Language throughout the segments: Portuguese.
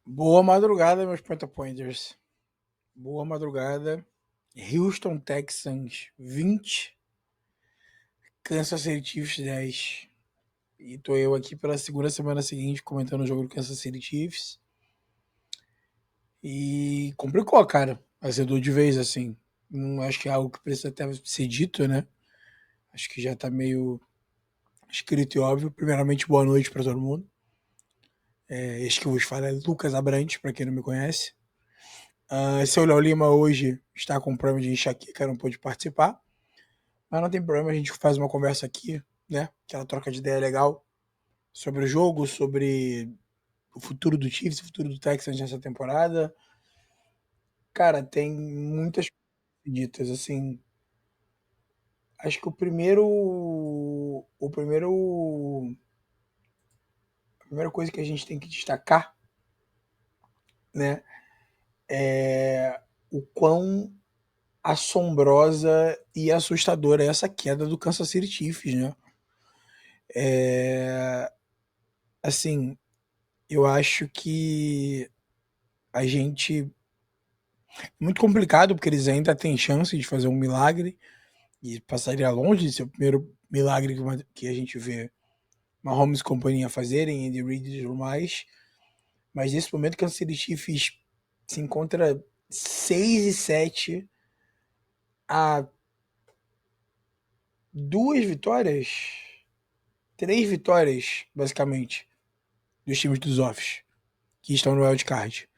Boa madrugada, meus Pentapointers. Boa madrugada. Houston Texans 20, Kansas City Chiefs 10. E tô eu aqui pela segunda semana seguinte comentando o jogo do Kansas City Chiefs. E complicou, cara. Azedou de vez, assim. Não acho que é algo que precisa até ser dito, né? Acho que já tá meio escrito e óbvio. Primeiramente, boa noite para todo mundo. Este que vos fala é Lucas Abrantes, para quem não me conhece. Seu Léo Lima hoje está com problema de enxaqueca, não pôde participar. Mas não tem problema, a gente faz uma conversa aqui, né? Aquela troca de ideia legal sobre o jogo, sobre o futuro do Chiefs, o futuro do Texans nessa temporada. Cara, tem muitas coisas ditas, assim. Acho que a primeira coisa que a gente tem que destacar, né, é o quão assombrosa e assustadora é essa queda do Kansas City Chiefs, né? É, assim, eu acho que a gente muito complicado, porque eles ainda têm chance de fazer um milagre e passaria longe de ser o primeiro milagre que a gente vê Mahomes e companhia fazerem, Andy Reid e tudo mais. Mas nesse momento, o Kansas City Chiefs se encontra 6-7 a duas vitórias, três vitórias, basicamente, dos times dos offs, que estão no wildcard.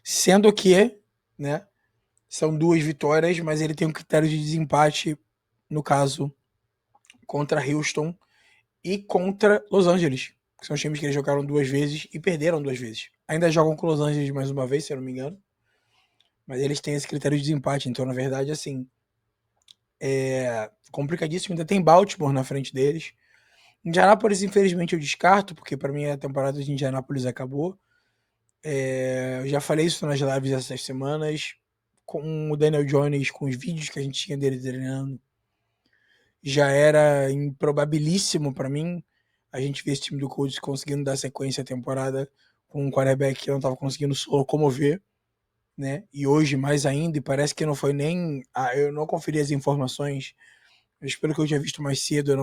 Sendo que, né, são duas vitórias, mas ele tem um critério de desempate, no caso, contra Houston e contra Los Angeles, que são os times que eles jogaram duas vezes e perderam duas vezes. Ainda jogam com Los Angeles mais uma vez, se eu não me engano, mas eles têm esse critério de desempate, então, na verdade, assim, é complicadíssimo. Ainda tem Baltimore na frente deles. Indianápolis, infelizmente, eu descarto, porque para mim a temporada de Indianápolis acabou. Eu já falei isso nas lives essas semanas, com o Daniel Jones, com os vídeos que a gente tinha dele treinando. Já era improbabilíssimo para mim a gente ver esse time do Colts conseguindo dar sequência à temporada com um quarterback que não estava conseguindo se locomover, né? E hoje mais ainda, e parece que não foi nem. Eu não conferi as informações, mas pelo que eu tinha visto mais cedo,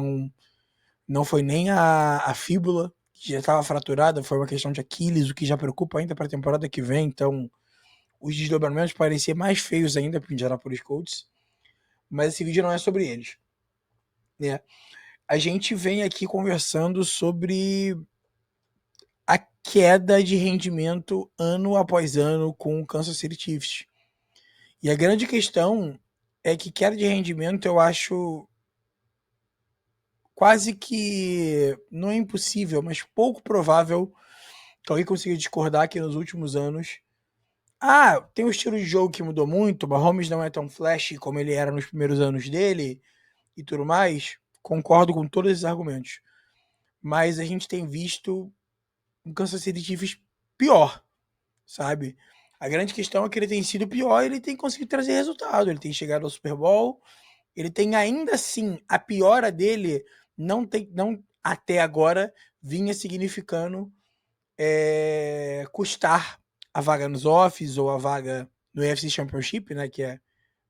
não foi nem a fíbula, que já estava fraturada, foi uma questão de Aquiles, o que já preocupa ainda para a temporada que vem. Então, os desdobramentos pareciam mais feios ainda para o Indianapolis Colts, mas esse vídeo não é sobre eles, né? A gente vem aqui conversando sobre a queda de rendimento ano após ano com o Kansas City Chiefs. E a grande questão é que queda de rendimento eu acho quase que não é impossível, mas pouco provável que alguém consiga discordar que nos últimos anos. Tem um estilo de jogo que mudou muito, o Mahomes não é tão flashy como ele era nos primeiros anos dele e tudo mais. Concordo com todos esses argumentos. Mas a gente tem visto um Kansas City Chiefs pior, sabe? A grande questão é que ele tem sido pior e ele tem conseguido trazer resultado. Ele tem chegado ao Super Bowl, ele tem ainda assim, a piora dele não até agora vinha significando custar a vaga nos offs ou a vaga no UFC Championship, né, que é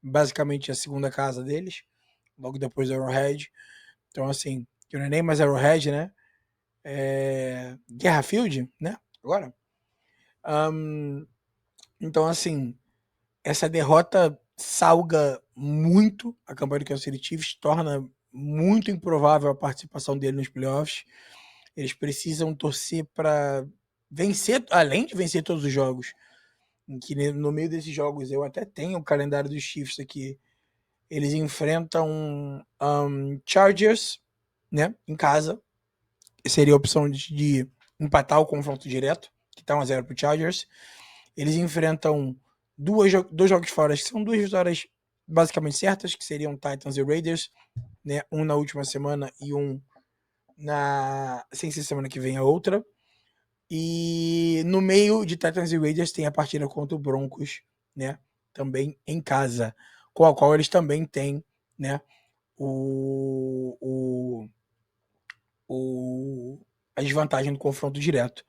basicamente a segunda casa deles, logo depois do Arrowhead. Então, assim, que não é nem mais Arrowhead, né? Guerra Field, né? Agora. Então, assim, essa derrota salga muito a campanha do Kansas City Chiefs, torna muito improvável a participação dele nos playoffs. Eles precisam torcer para vencer, além de vencer todos os jogos, em que no meio desses jogos eu até tenho o calendário dos Chiefs aqui. Eles enfrentam Chargers, né, em casa. Seria a opção de empatar o confronto direto, que tá 1-0 pro Chargers. Eles enfrentam dois jogos fora, que são duas vitórias basicamente certas, que seriam Titans e Raiders, né? Um na última semana e um sem ser semana que vem a outra. E no meio de Titans e Raiders tem a partida contra o Broncos, né? Também em casa, com a qual eles também têm, né? O, o, o, a desvantagem do confronto direto.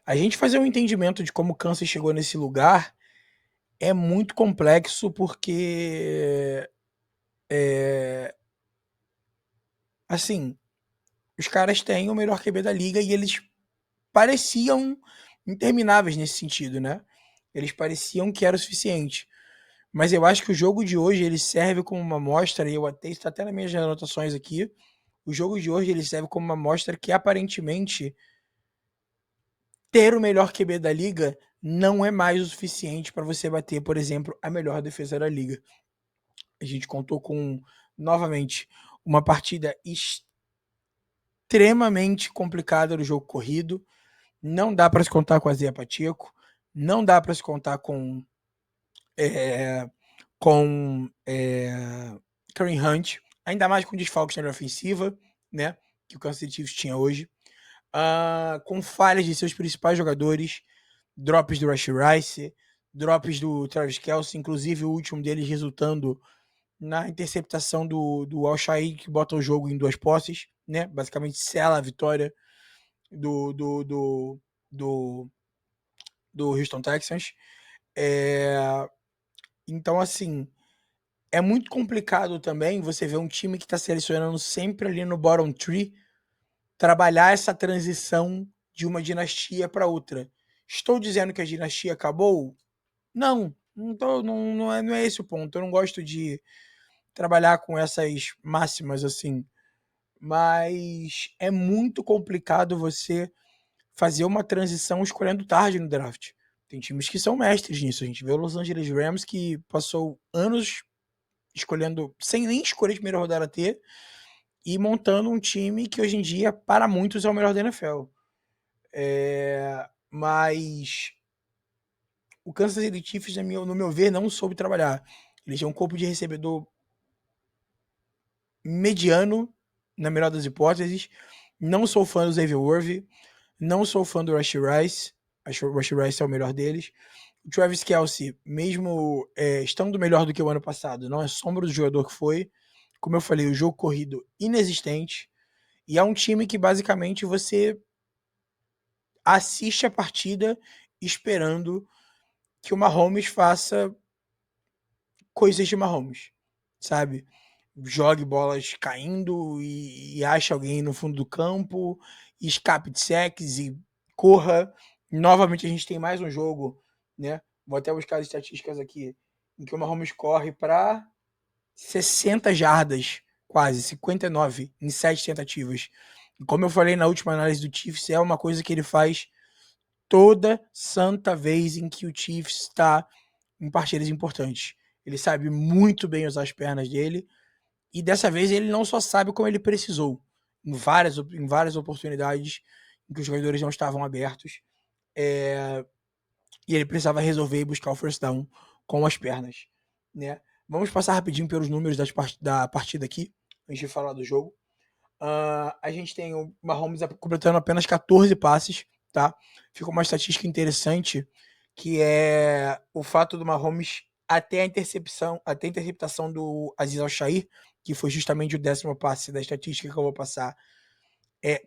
A gente fazer um entendimento de como o Kansas chegou nesse lugar é muito complexo porque, assim, os caras têm o melhor QB da liga e eles pareciam intermináveis nesse sentido, né? Eles pareciam que era o suficiente. Mas eu acho que o jogo de hoje ele serve como uma amostra, e eu até está até nas minhas anotações aqui. O jogo de hoje ele serve como uma amostra que aparentemente ter o melhor QB da liga não é mais o suficiente para você bater, por exemplo, a melhor defesa da liga. A gente contou com, novamente, uma partida extremamente complicada no jogo corrido. Não dá para se contar com a Zé Pacheco, não dá para se contar é, com Kareem Hunt, ainda mais com desfalques na linha ofensiva, né, que o Kansas City Chiefs tinha hoje, com falhas de seus principais jogadores, drops do Rashee Rice, drops do Travis Kelce, inclusive o último deles resultando na interceptação do Al-Shaair, que bota o jogo em 2 posses, né, basicamente sela a vitória do, do, do, do, do Houston Texans. Então, assim, é muito complicado também você ver um time que está selecionando sempre ali no bottom tree trabalhar essa transição de uma dinastia para outra. Estou dizendo que a dinastia acabou? Não, não é esse o ponto. Eu não gosto de trabalhar com essas máximas assim, mas é muito complicado você fazer uma transição escolhendo tarde no draft. Tem times que são mestres nisso. A gente vê o Los Angeles Rams que passou anos escolhendo, sem nem escolher de primeira rodada ter, e montando um time que hoje em dia, para muitos, é o melhor da NFL. Mas o Kansas City Chiefs, no meu ver, não soube trabalhar. Eles têm um corpo de recebedor mediano, na melhor das hipóteses. Não sou fã do Xavier Worthy, não sou fã do Rashee Rice. Acho que o Rashee Rice é o melhor deles. O Travis Kelce, mesmo estando melhor do que o ano passado, não é sombra do jogador que foi. Como eu falei, o jogo corrido inexistente. E é um time que basicamente você assiste a partida esperando que o Mahomes faça coisas de Mahomes, sabe? Jogue bolas caindo e ache alguém no fundo do campo, escape de sacks e corra. Novamente a gente tem mais um jogo, né? Vou até buscar as estatísticas aqui, em que o Mahomes corre para 60 jardas, quase 59 em 7 tentativas. E como eu falei na última análise do Chiefs, é uma coisa que ele faz toda santa vez em que o Chiefs está em partidas importantes. Ele sabe muito bem usar as pernas dele e dessa vez ele não só sabe como ele precisou. Em várias oportunidades em que os jogadores não estavam abertos e ele precisava resolver e buscar o first down com as pernas, né? Vamos passar rapidinho pelos números da partida aqui, antes de falar do jogo. A gente tem o Mahomes completando apenas 14 passes, tá? Fica uma estatística interessante, que é o fato do Mahomes até a interceptação do Aziz Al-Shaair, que foi justamente o 10º passe da estatística que eu vou passar.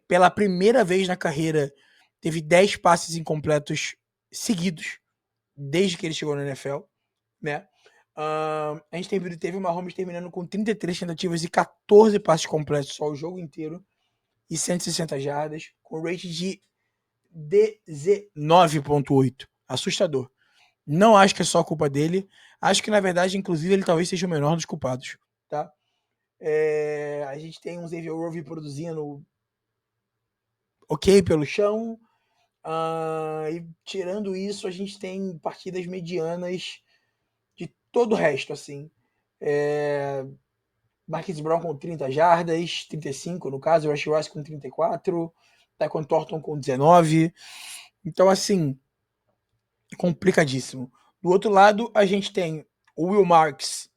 Pela primeira vez na carreira, teve 10 passes incompletos seguidos, desde que ele chegou na NFL, né? A gente teve o Mahomes terminando com 33 tentativas e 14 passes completos só o jogo inteiro e 160 jardas, com rate de 19,8. Assustador. Não acho que é só culpa dele. Acho que, na verdade, inclusive, ele talvez seja o menor dos culpados. Tá? A gente tem um Xavier Worthy produzindo ok pelo chão. E tirando isso, a gente tem partidas medianas de todo o resto, assim. Marquise Brown com 30 jardas, 35 no caso, o Rashee Rice com 34, Tyquan Thornton com 19. Então, assim, complicadíssimo. Do outro lado, a gente tem o Will Marks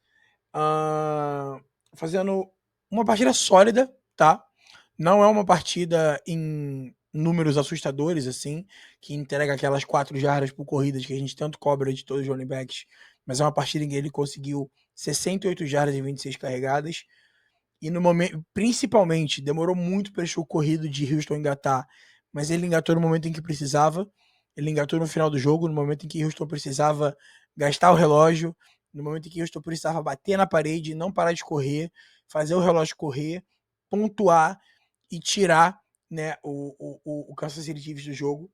fazendo uma partida sólida, tá? Não é uma partida em números assustadores, assim, que entrega aquelas 4 jardas por corridas que a gente tanto cobra de todos os running backs, mas é uma partida em que ele conseguiu 68 jardas e 26 carregadas. E no momento, principalmente, demorou muito para o corrido de Houston engatar, mas ele engatou no momento em que precisava. Ele engatou no final do jogo, no momento em que Houston precisava gastar o relógio, no momento em que Houston precisava bater na parede, não parar de correr, fazer o relógio correr, pontuar e tirar, né, o Kansas City Chiefs do jogo.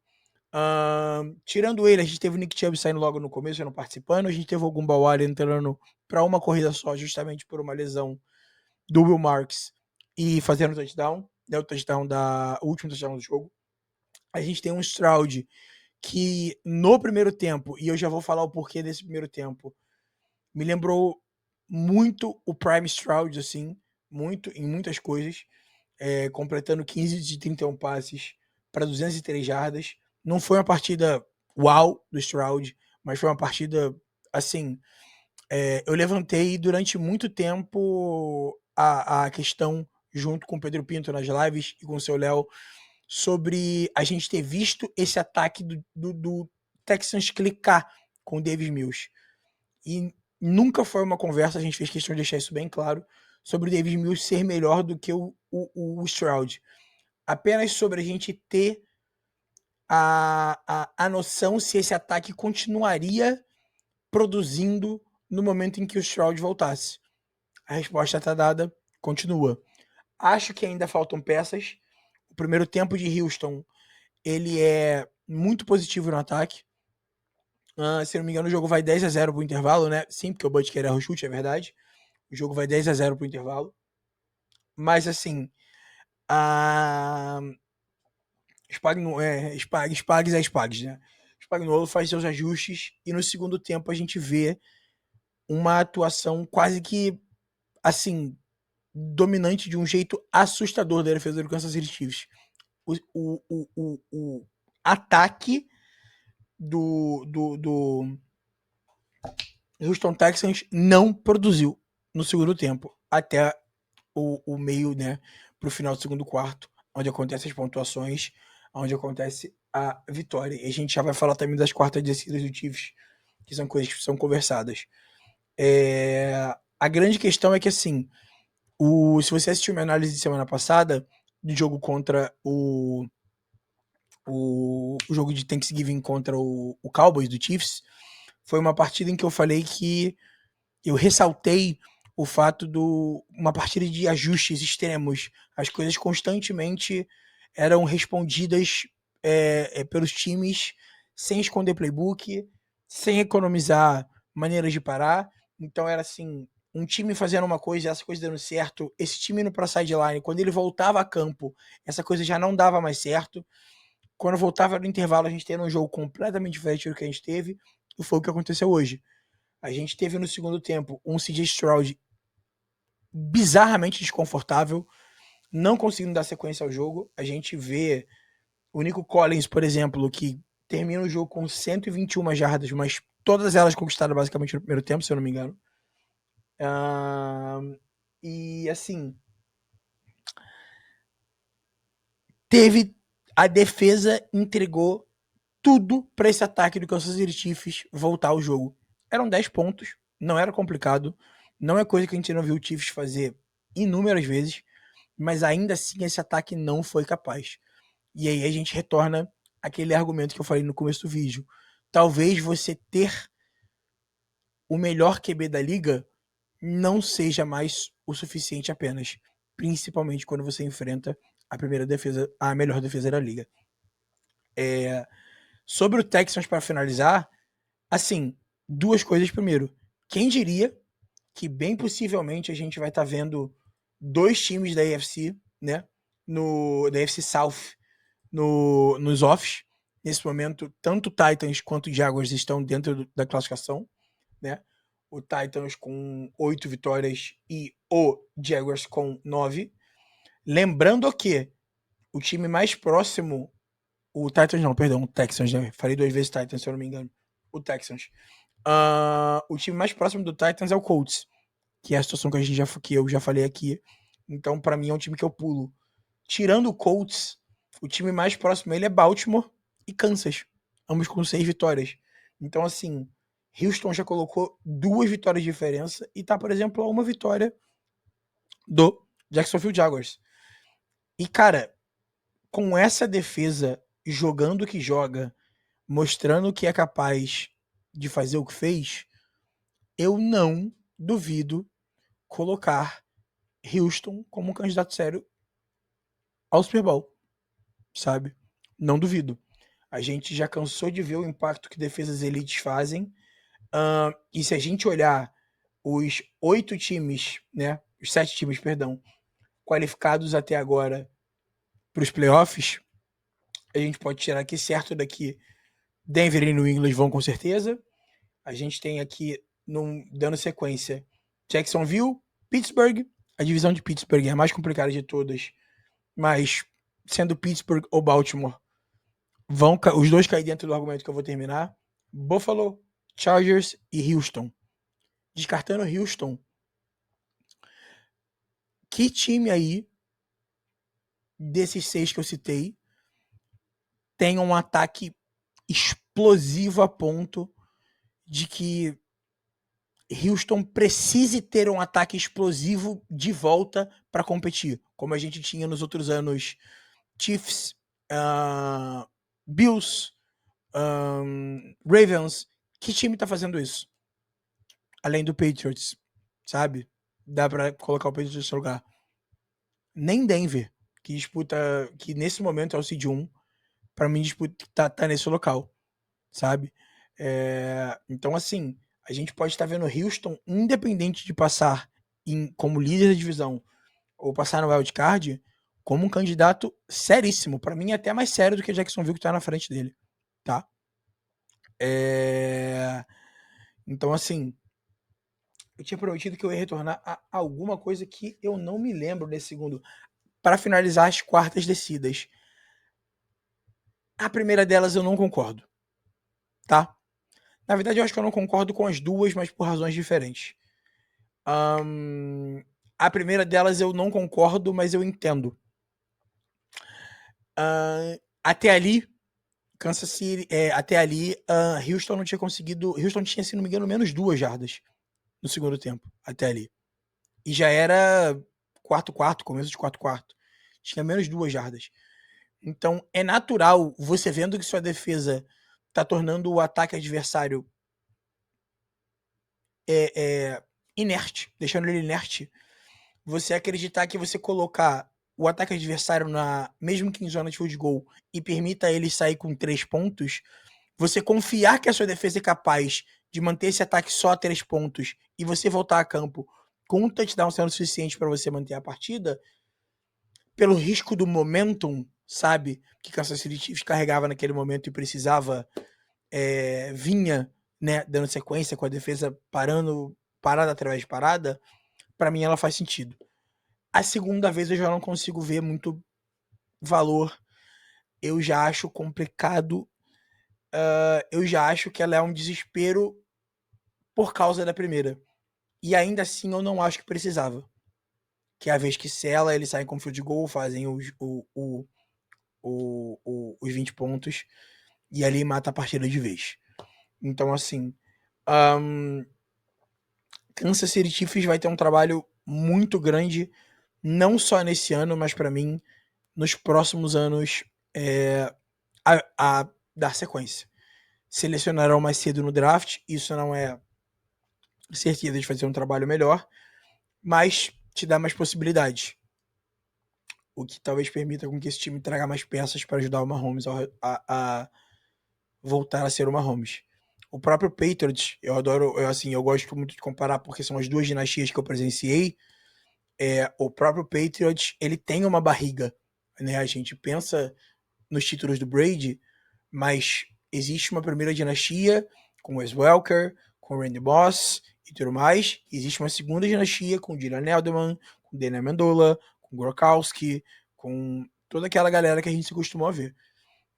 Tirando ele, a gente teve o Nick Chubb saindo logo no começo, não participando. A gente teve o Gumbawari entrando para uma corrida só, justamente por uma lesão do Will Marks e fazendo o touchdown, né, o último touchdown do jogo. A gente tem um Stroud que no primeiro tempo, e eu já vou falar o porquê desse primeiro tempo, me lembrou muito o Prime Stroud, assim, muito, em muitas coisas, completando 15 de 31 passes para 203 jardas. Não foi uma partida uau do Stroud, mas foi uma partida, assim, eu levantei durante muito tempo a questão, junto com o Pedro Pinto nas lives e com o seu Léo, sobre a gente ter visto esse ataque do Texans clicar com o Davis Mills. E nunca foi uma conversa, a gente fez questão de deixar isso bem claro, sobre o Davis Mills ser melhor do que o Stroud. Apenas sobre a gente ter a noção se esse ataque continuaria produzindo no momento em que o Stroud voltasse. A resposta está dada, continua. Acho que ainda faltam peças. O primeiro tempo de Houston, ele é muito positivo no ataque. Se não me engano, o jogo vai 10-0 pro intervalo, né? Sim, porque o Butker erra o chute, é verdade. O jogo vai 10-0 pro intervalo. Mas, assim, a Spags é Spags, né? Spagnuolo faz seus ajustes e no segundo tempo a gente vê uma atuação quase que, assim, dominante de um jeito assustador da defesa do Kansas City Chiefs. O ataque do Houston Texans não produziu no segundo tempo, até o meio, né, pro final do segundo quarto, onde acontecem as pontuações, onde acontece a vitória. E a gente já vai falar também das quartas descidas do Chiefs, que são coisas que são conversadas. A grande questão é que, assim, se você assistiu minha análise de semana passada, do jogo contra o jogo de Thanksgiving contra o Cowboys do Chiefs, foi uma partida em que eu falei que eu ressaltei o fato uma partida de ajustes extremos. As coisas constantemente eram respondidas pelos times sem esconder playbook, sem economizar maneiras de parar. Então era assim, um time fazendo uma coisa, essa coisa dando certo, esse time indo para sideline, quando ele voltava a campo, essa coisa já não dava mais certo. Quando voltava no intervalo, a gente teve um jogo completamente diferente do que a gente teve, e foi o que aconteceu hoje. A gente teve no segundo tempo um CJ Stroud bizarramente desconfortável, não conseguindo dar sequência ao jogo. A gente vê o Nico Collins, por exemplo, que termina o jogo com 121 jardas, mas todas elas conquistadas basicamente no primeiro tempo, se eu não me engano. E assim, a defesa entregou tudo para esse ataque do Kansas City Chiefs voltar ao jogo. Eram 10 pontos, não era complicado, não é coisa que a gente não viu o Chiefs fazer inúmeras vezes, mas ainda assim esse ataque não foi capaz. E aí a gente retorna aquele argumento que eu falei no começo do vídeo. Talvez você ter o melhor QB da liga não seja mais o suficiente apenas, principalmente quando você enfrenta a melhor defesa da liga. Sobre o Texans, para finalizar, assim, duas coisas. Primeiro, quem diria que bem possivelmente a gente vai estar vendo dois times da AFC, né, da AFC South nos offs. Nesse momento, tanto o Titans quanto o Jaguars estão dentro da classificação, né? O Titans com 8 vitórias e o Jaguars com 9. Lembrando que o time mais próximo, o Titans não, perdão, o Texans, né? Falei 2 vezes Titans, se eu não me engano. O Texans. O time mais próximo do Titans é o Colts, que é a situação que eu já falei aqui. Então, para mim, é um time que eu pulo. Tirando o Colts, o time mais próximo a ele é Baltimore e Kansas, ambos com 6 vitórias. Então, assim, Houston já colocou 2 vitórias de diferença e tá, por exemplo, a uma vitória do Jacksonville Jaguars. E, cara, com essa defesa jogando o que joga, mostrando que é capaz de fazer o que fez, eu não duvido colocar Houston como um candidato sério ao Super Bowl, sabe? Não duvido. A gente já cansou de ver o impacto que defesas elites fazem. E se a gente olhar os 8 times, né? Os 7 times, perdão, qualificados até agora para os playoffs, a gente pode tirar aqui certo daqui Denver e New England vão com certeza. A gente tem aqui, dando sequência, Jacksonville, Pittsburgh. A divisão de Pittsburgh é a mais complicada de todas, mas sendo Pittsburgh ou Baltimore, os dois cair dentro do argumento que eu vou terminar. Buffalo, Chargers e Houston. Descartando Houston, que time aí, desses 6 que eu citei, tem um ataque explosivo a ponto de que Houston precise ter um ataque explosivo de volta para competir, como a gente tinha nos outros anos. Chiefs, Bills, Ravens. Que time tá fazendo isso? Além do Patriots, sabe? Dá para colocar o Patriots nesse lugar. Nem Denver, que nesse momento é o seed 1, para mim tá nesse local, sabe? Então, assim, a gente pode estar vendo Houston, independente de passar como líder da divisão ou passar no wildcard, como um candidato seríssimo. Para mim, é até mais sério do que Jacksonville, que tá na frente dele, tá? Então, assim, eu tinha prometido que eu ia retornar a alguma coisa que eu não me lembro nesse segundo. Para finalizar as quartas descidas. A primeira delas eu não concordo, tá? Na verdade, eu acho que eu não concordo com as duas, mas por razões diferentes. A primeira delas eu não concordo, mas eu entendo. Até ali, Kansas City, até ali, Houston não tinha conseguido. Houston tinha, se não me engano, menos 2 jardas no segundo tempo, até ali. E já era quarto, começo de quarto. Tinha menos 2 jardas. Então é natural, você vendo que sua defesa tá tornando o ataque adversário inerte, deixando ele inerte, você acreditar que você colocar o ataque adversário mesmo que em zona de field goal e permita ele sair com 3 pontos, você confiar que a sua defesa é capaz de manter esse ataque só a 3 pontos e você voltar a campo com um touchdown sendo suficiente para você manter a partida, pelo risco do momentum, sabe, que Kansas City Chiefs carregava naquele momento e precisava, vinha, né, dando sequência com a defesa parada através de parada, para mim ela faz sentido. A segunda vez eu já não consigo ver muito valor, eu já acho complicado, eu já acho que ela é um desespero por causa da primeira. E ainda assim eu não acho que precisava. Que é a vez que sela, eles saem com field goal, fazem os 20 pontos e ali mata a partida de vez. Então, assim, Kansas City Chiefs vai ter um trabalho muito grande, não só nesse ano, mas para mim, nos próximos anos, a dar sequência. Selecionarão mais cedo no draft, isso não é certeza de fazer um trabalho melhor, mas te dá mais possibilidades. O que talvez permita com que esse time traga mais peças para ajudar o Mahomes a voltar a ser o Mahomes. O próprio Patriots, eu gosto muito de comparar porque são as duas dinastias que eu presenciei. O próprio Patriots, ele tem uma barriga, né? A gente pensa nos títulos do Brady, mas existe uma primeira dinastia com Wes Welker, com Randy Moss e tudo mais. Existe uma segunda dinastia com Julian Edelman, com Daniel Amendola, com Gronkowski, com toda aquela galera que a gente se costumou a ver.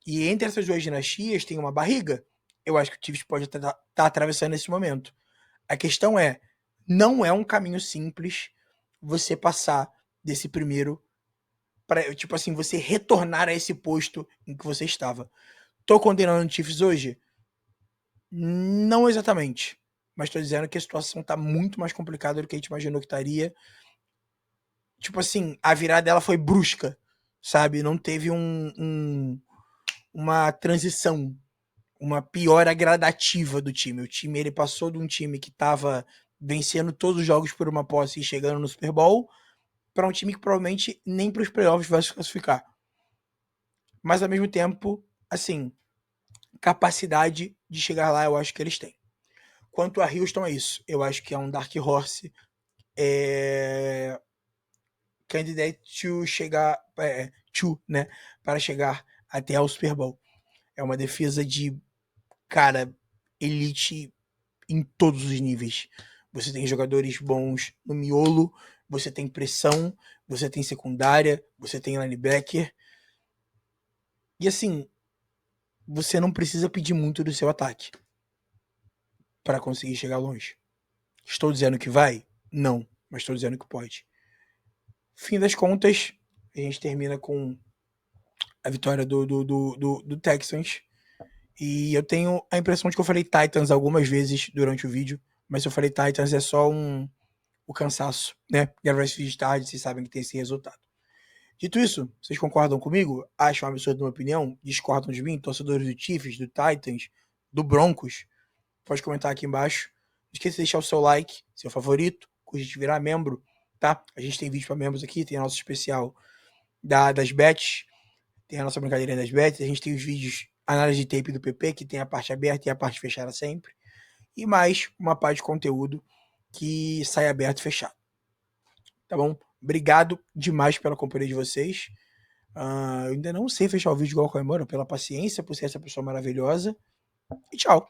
E entre essas duas dinastias tem uma barriga. Eu acho que o Chiefs pode estar atravessando nesse momento. A questão não é um caminho simples você passar desse primeiro para, tipo assim, você retornar a esse posto em que você estava. Tô condenando o Chiefs hoje? Não exatamente. Mas tô dizendo que a situação tá muito mais complicada do que a gente imaginou que estaria. Tipo assim, a virada dela foi brusca, sabe? Não teve uma transição. uma piora gradativa do time. O time ele passou de um time que estava vencendo todos os jogos por uma posse e chegando no Super Bowl para um time que provavelmente nem para os playoffs vai se classificar. Mas ao mesmo tempo, assim, capacidade de chegar lá eu acho que eles têm. Quanto a Houston é isso. Eu acho que é um Dark Horse candidate to chegar né, para chegar até ao Super Bowl. É uma defesa de, cara, elite em todos os níveis. Você tem jogadores bons no miolo, você tem pressão, você tem secundária, você tem linebacker. E assim, você não precisa pedir muito do seu ataque para conseguir chegar longe. Estou dizendo que vai? Não, mas estou dizendo que pode. Fim das contas, a gente termina com a vitória do Texans. E eu tenho a impressão de que eu falei Titans algumas vezes durante o vídeo, mas se eu falei Titans é só o cansaço, né? Gravar esse vídeo de tarde, vocês sabem que tem esse resultado. Dito isso, vocês concordam comigo? Acham absurdo a minha opinião? Discordam de mim? Torcedores do Chiefs, do Titans, do Broncos? Pode comentar aqui embaixo. Não esqueça de deixar o seu like, seu favorito, curtir de virar membro, tá? A gente tem vídeo para membros aqui, tem a nossa especial das bets, tem a nossa brincadeira das bets, a gente tem os vídeos análise de tape do PP, que tem a parte aberta e a parte fechada sempre, e mais uma parte de conteúdo que sai aberto e fechado. Tá bom? Obrigado demais pela companhia de vocês. Eu ainda não sei fechar o vídeo igual a Comemora, pela paciência, por ser essa pessoa maravilhosa. E tchau.